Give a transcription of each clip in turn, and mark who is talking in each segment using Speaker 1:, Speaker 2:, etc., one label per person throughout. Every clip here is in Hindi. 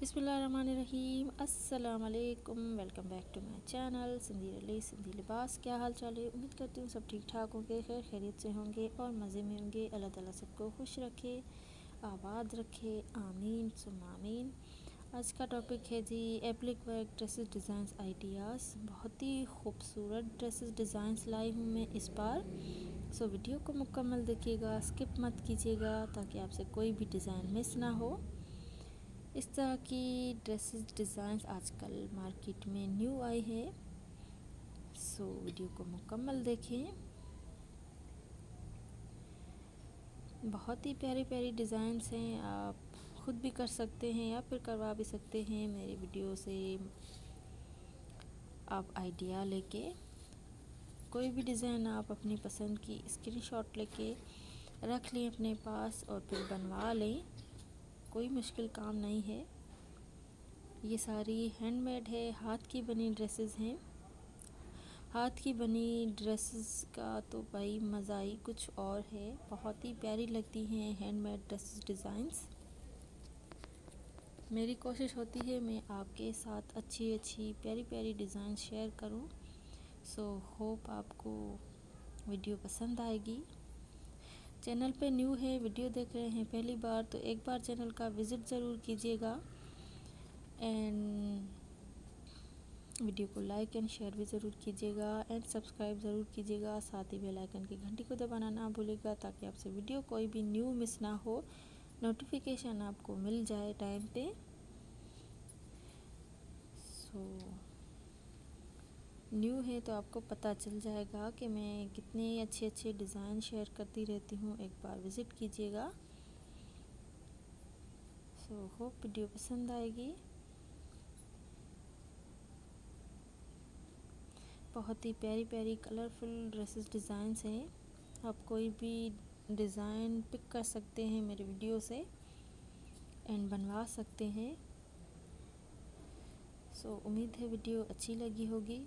Speaker 1: बिस्मिल्लाहिर्रहमानिर्रहीम। अस्सलाम वालेकुम। Welcome back to my channel Sindhi Libas. क्या हाल चाल है? उम्मीद करती हूँ सब ठीक ठाक होंगे, खैर खैरियत से होंगे और मज़े में होंगे। अल्लाह ताला सबको खुश रखे, आबाद रखे, आमीन सुम्मा आमीन। आज का टॉपिक है जी applique work dresses designs ideas. बहुत ही खूबसूरत ड्रेसेस डिज़ाइंस लाई हूँ मैं इस बार। सो वीडियो को मुकम्मल देखिएगा, स्किप मत कीजिएगा ताकि आपसे कोई भी डिज़ाइन मिस ना हो। इस तरह की ड्रेसेस डिज़ाइंस आजकल मार्केट में न्यू आई है। सो वीडियो को मुकम्मल देखें। बहुत ही प्यारी प्यारी डिज़ाइंस हैं, आप ख़ुद भी कर सकते हैं या फिर करवा भी सकते हैं। मेरे वीडियो से आप आइडिया लेके कोई भी डिज़ाइन आप अपनी पसंद की स्क्रीनशॉट लेके रख लें अपने पास और फिर बनवा लें। कोई मुश्किल काम नहीं है। ये सारी हैंडमेड है, हाथ की बनी ड्रेसेस हैं। हाथ की बनी ड्रेसेस का तो भाई मज़ा ही कुछ और है। बहुत ही प्यारी लगती हैं हैंडमेड ड्रेसेस डिज़ाइंस। मेरी कोशिश होती है मैं आपके साथ अच्छी अच्छी प्यारी प्यारी डिज़ाइन शेयर करूं। सो होप आपको वीडियो पसंद आएगी। चैनल पे न्यू है, वीडियो देख रहे हैं पहली बार, तो एक बार चैनल का विज़िट ज़रूर कीजिएगा एंड वीडियो को लाइक एंड शेयर भी ज़रूर कीजिएगा एंड सब्सक्राइब ज़रूर कीजिएगा। साथ ही बेल आइकन की घंटी को दबाना ना भूलिएगा ताकि आपसे वीडियो कोई भी न्यू मिस ना हो, नोटिफिकेशन आपको मिल जाए टाइम पे। सो न्यू है तो आपको पता चल जाएगा कि मैं कितने अच्छे अच्छे डिज़ाइन शेयर करती रहती हूँ। एक बार विज़िट कीजिएगा। सो होप वीडियो पसंद आएगी। बहुत ही प्यारी प्यारी कलरफुल ड्रेसेस डिज़ाइंस हैं। आप कोई भी डिज़ाइन पिक कर सकते हैं मेरे वीडियो से एंड बनवा सकते हैं। सो उम्मीद है वीडियो अच्छी लगी होगी।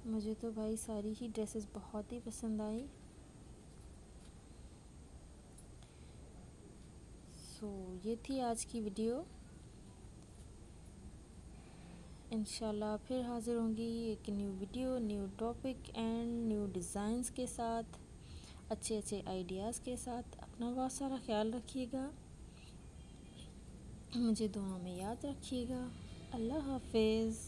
Speaker 1: मुझे तो भाई सारी ही ड्रेसेस बहुत ही पसंद आई। सो ये थी आज की वीडियो। इंशाल्लाह फिर हाज़िर होंगी एक new video, new topic and new designs के साथ, अच्छे अच्छे आइडियाज़ के साथ। अपना बहुत सारा ख्याल रखिएगा, मुझे दुआ में याद रखिएगा। अल्लाह हाफ़िज़।